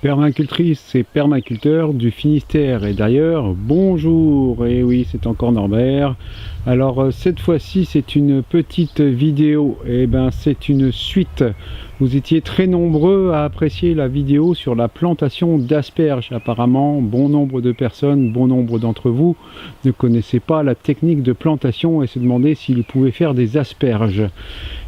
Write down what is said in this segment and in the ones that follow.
permacultrices et permaculteurs du Finistère. Et d'ailleurs, bonjour, et oui, c'est encore Norbert. Alors cette fois-ci, c'est une petite vidéo, et ben c'est une suite. Vous étiez très nombreux à apprécier la vidéo sur la plantation d'asperges. Apparemment, bon nombre de personnes, bon nombre d'entre vous ne connaissaient pas la technique de plantation et se demandaient s'ils pouvaient faire des asperges.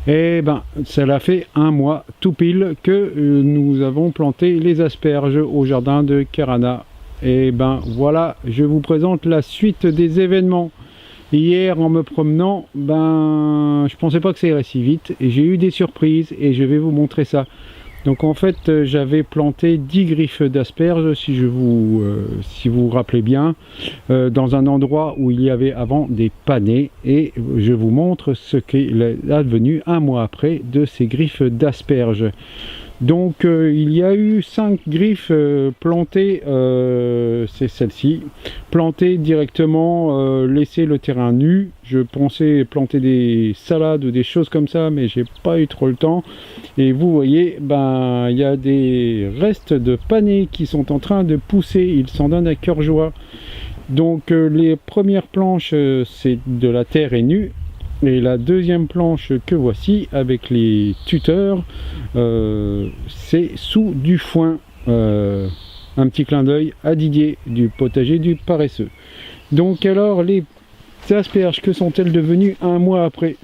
Et ben, ça l'a fait un mois tout pile que nous avons planté les asperges au jardin de Carana. Et ben voilà, je vous présente la suite des événements. Hier, en me promenant, ben, je pensais pas que ça irait si vite et j'ai eu des surprises et je vais vous montrer ça. Donc en fait, j'avais planté 10 griffes d'asperges, si vous vous rappelez bien, dans un endroit où il y avait avant des panais, et je vous montre ce qu'il est advenu un mois après de ces griffes d'asperges. Donc il y a eu 5 griffes plantées, c'est celle-ci, plantées directement, laisser le terrain nu. Je pensais planter des salades ou des choses comme ça, mais j'ai pas eu trop le temps. Et vous voyez, ben il y a des restes de panais qui sont en train de pousser, ils s'en donnent à cœur joie. Donc les premières planches, c'est de la terre est nue. Et la deuxième planche que voici avec les tuteurs, c'est sous du foin. Un petit clin d'œil à Didier du potager du paresseux. Donc alors les asperges, que sont-elles devenues un mois après?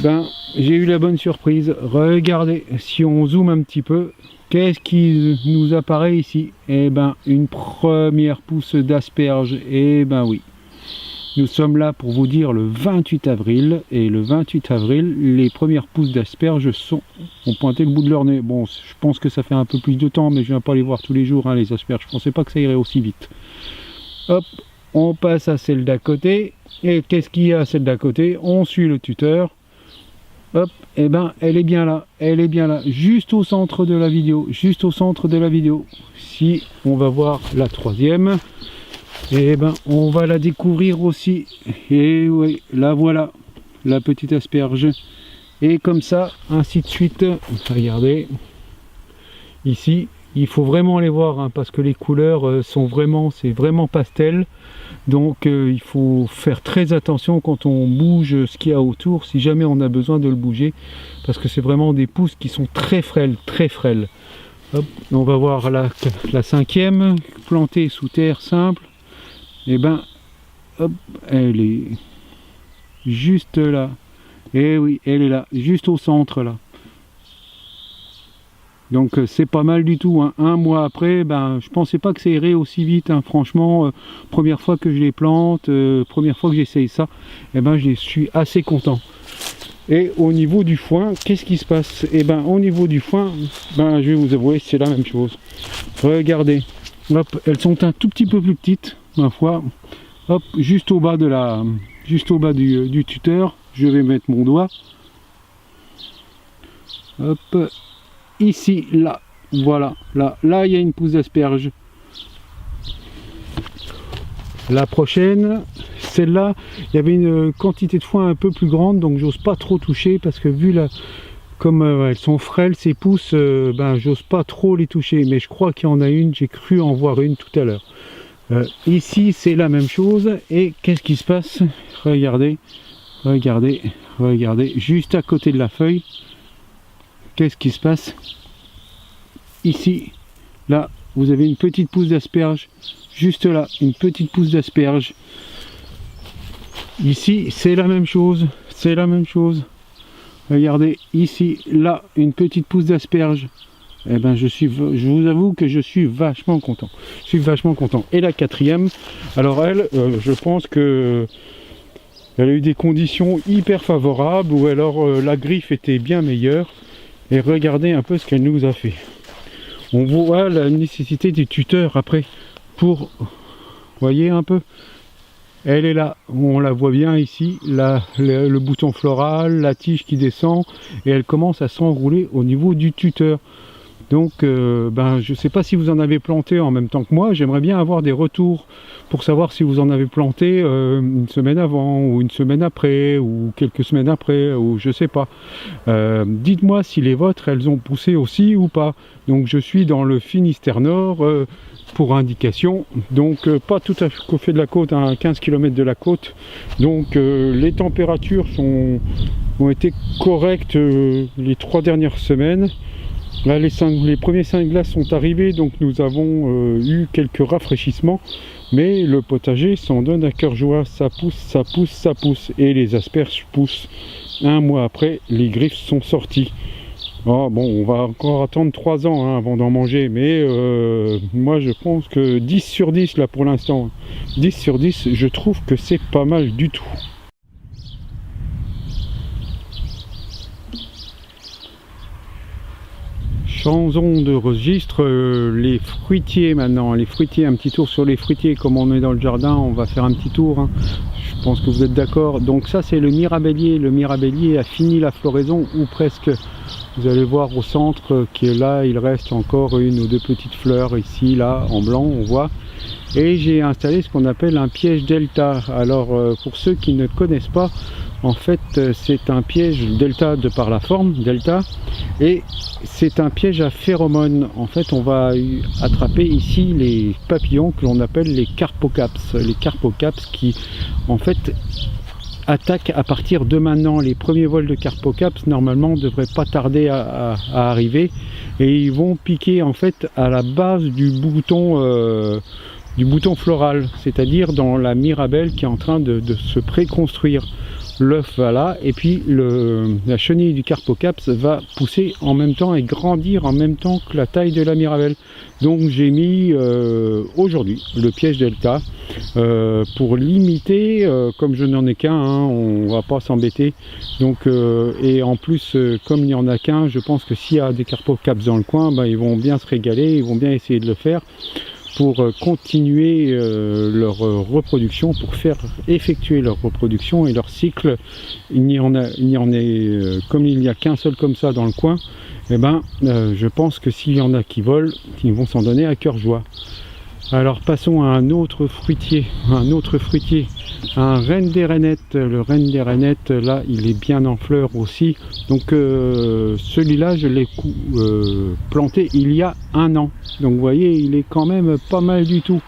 Ben j'ai eu la bonne surprise. Regardez, si on zoome un petit peu, qu'est-ce qui nous apparaît ici? Eh ben une première pousse d'asperges. Et ben oui. Nous sommes là pour vous dire le 28 avril, et le 28 avril, les premières pousses d'asperges ont pointé le bout de leur nez. Bon, je pense que ça fait un peu plus de temps, mais je viens pas les voir tous les jours, hein, les asperges. Je pensais pas que ça irait aussi vite. Hop, on passe à celle d'à côté, et qu'est-ce qu'il y a à celle d'à côté? On suit le tuteur. Hop, et ben, elle est bien là, juste au centre de la vidéo, juste au centre de la vidéo. Si on va voir la troisième, et ben on va la découvrir aussi. Et oui, la voilà, la petite asperge. Et comme ça, ainsi de suite. Regardez, ici, il faut vraiment les voir, hein, parce que les couleurs sont vraiment, c'est vraiment pastel. Donc il faut faire très attention quand on bouge ce qu'il y a autour, si jamais on a besoin de le bouger, parce que c'est vraiment des pousses qui sont très frêles, très frêles. Hop, on va voir la cinquième, plantée sous terre simple. Et ben, hop, elle est juste là. Et oui, elle est là, juste au centre là. Donc c'est pas mal du tout, hein. Un mois après, ben, je pensais pas que ça irait aussi vite, hein. Franchement, première fois que je les plante, première fois que j'essaye ça, et ben je suis assez content. Et au niveau du foin, qu'est-ce qui se passe? Et ben au niveau du foin, ben je vais vous avouer, c'est la même chose. Regardez, hop, elles sont un tout petit peu plus petites, ma foi. Hop, juste au bas du tuteur, je vais mettre mon doigt. Hop, ici, là, voilà, là il y a une pousse d'asperge. La prochaine, celle-là, il y avait une quantité de foin un peu plus grande, donc j'ose pas trop toucher, parce que vu comme elles sont frêles, ces pousses, ben j'ose pas trop les toucher, mais je crois qu'il y en a une, j'ai cru en voir une tout à l'heure. Ici c'est la même chose, et qu'est-ce qui se passe? Regardez, regardez, regardez, juste à côté de la feuille, qu'est-ce qui se passe? Ici, là, vous avez une petite pousse d'asperge, juste là, une petite pousse d'asperge. Ici, c'est la même chose, c'est la même chose. Regardez, ici, là, une petite pousse d'asperge. Eh ben, je vous avoue que je suis vachement content. Je suis vachement content. Et la quatrième, alors elle, je pense que elle a eu des conditions hyper favorables, ou alors la griffe était bien meilleure. Et regardez un peu ce qu'elle nous a fait. On voit la nécessité du tuteur après pour, voyez un peu, elle est là, on la voit bien ici, le bouton floral, la tige qui descend, et elle commence à s'enrouler au niveau du tuteur. Donc je ne sais pas si vous en avez planté en même temps que moi, j'aimerais bien avoir des retours pour savoir si vous en avez planté une semaine avant ou une semaine après ou quelques semaines après ou je sais pas. Dites-moi si les vôtres elles ont poussé aussi ou pas. Donc je suis dans le Finistère Nord pour indication, donc pas tout à fait au fait de la côte, à 15 km de la côte, donc les températures ont été correctes les 3 dernières semaines. Là les premiers 5 glaces sont arrivés, donc nous avons eu quelques rafraîchissements, mais le potager s'en donne à cœur joie, ça pousse, ça pousse, ça pousse, et les asperges poussent. Un mois après, les griffes sont sorties. Oh, bon, on va encore attendre 3 ans avant d'en manger, mais moi je pense que 10 sur 10 là pour l'instant, 10 sur 10, je trouve que c'est pas mal du tout. Changeons de registre, les fruitiers maintenant, les fruitiers, un petit tour sur les fruitiers, comme on est dans le jardin, on va faire un petit tour, hein. Je pense que vous êtes d'accord. Donc ça c'est le mirabellier a fini la floraison, ou presque. Vous allez voir au centre qui est là, il reste encore une ou deux petites fleurs ici, là, en blanc, on voit. Et j'ai installé ce qu'on appelle un piège delta. Alors pour ceux qui ne connaissent pas, en fait c'est un piège delta de par la forme, delta, et c'est un piège à phéromones. En fait on va attraper ici les papillons que l'on appelle les carpocaps. Les carpocaps qui en fait attaquent à partir de maintenant. Les premiers vols de carpocaps normalement ne devraient pas tarder à arriver, et ils vont piquer en fait à la base du bouton floral, c'est-à-dire dans la mirabelle qui est en train de se préconstruire. L'œuf va là, et puis la chenille du carpocaps va pousser en même temps et grandir en même temps que la taille de la mirabelle. Donc j'ai mis aujourd'hui le piège delta pour limiter, comme je n'en ai qu'un, on va pas s'embêter. Donc et en plus comme il n'y en a qu'un, je pense que s'il y a des carpocaps dans le coin, ils vont bien se régaler, ils vont bien essayer de le faire pour continuer leur reproduction, pour faire effectuer leur reproduction et leur cycle. Il n'y en est comme il n'y a qu'un seul comme ça dans le coin, je pense que s'il y en a qui volent, ils vont s'en donner à cœur joie. Alors passons à un autre fruitier, un reine des rainettes. Le reine des rainettes, là il est bien en fleurs aussi, donc celui-là je l'ai planté il y a 1 an, donc vous voyez il est quand même pas mal du tout.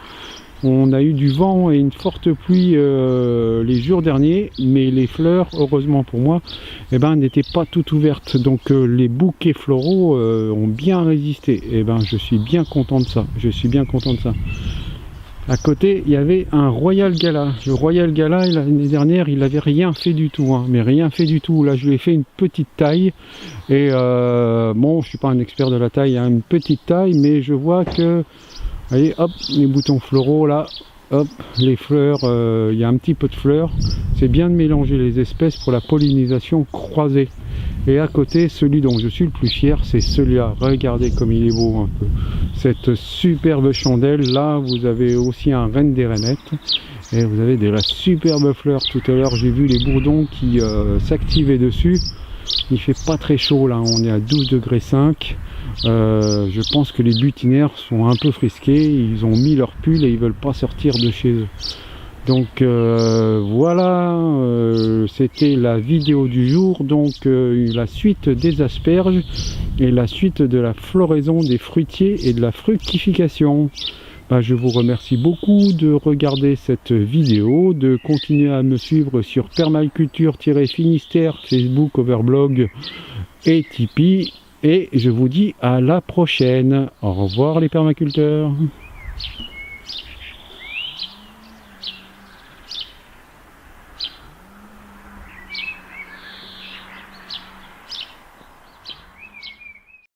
On a eu du vent et une forte pluie les jours derniers, mais les fleurs, heureusement pour moi, n'étaient pas toutes ouvertes. Donc les bouquets floraux ont bien résisté. Je suis bien content de ça. À côté, il y avait un Royal Gala. Le Royal Gala, l'année dernière, il n'avait rien fait du tout, mais rien fait du tout. Là, je lui ai fait une petite taille. Et bon, je suis pas un expert de la taille, une petite taille, mais je vois que voyez, hop, les boutons floraux là, hop, les fleurs, il y a un petit peu de fleurs. C'est bien de mélanger les espèces pour la pollinisation croisée. Et à côté, celui dont je suis le plus fier, c'est celui-là. Regardez comme il est beau un peu. Cette superbe chandelle, là, vous avez aussi un reine des rainettes. Et vous avez de la superbe fleur. Tout à l'heure, j'ai vu les bourdons qui s'activaient dessus. Il fait pas très chaud là, on est à 12,5 degrés. Je pense que les butinaires sont un peu frisqués, ils ont mis leur pull et ils veulent pas sortir de chez eux. Donc voilà, c'était la vidéo du jour, donc la suite des asperges et la suite de la floraison des fruitiers et de la fructification. Je vous remercie beaucoup de regarder cette vidéo, de continuer à me suivre sur permaculture-finistère, Facebook, Overblog et Tipeee. Et je vous dis à la prochaine. Au revoir les permaculteurs.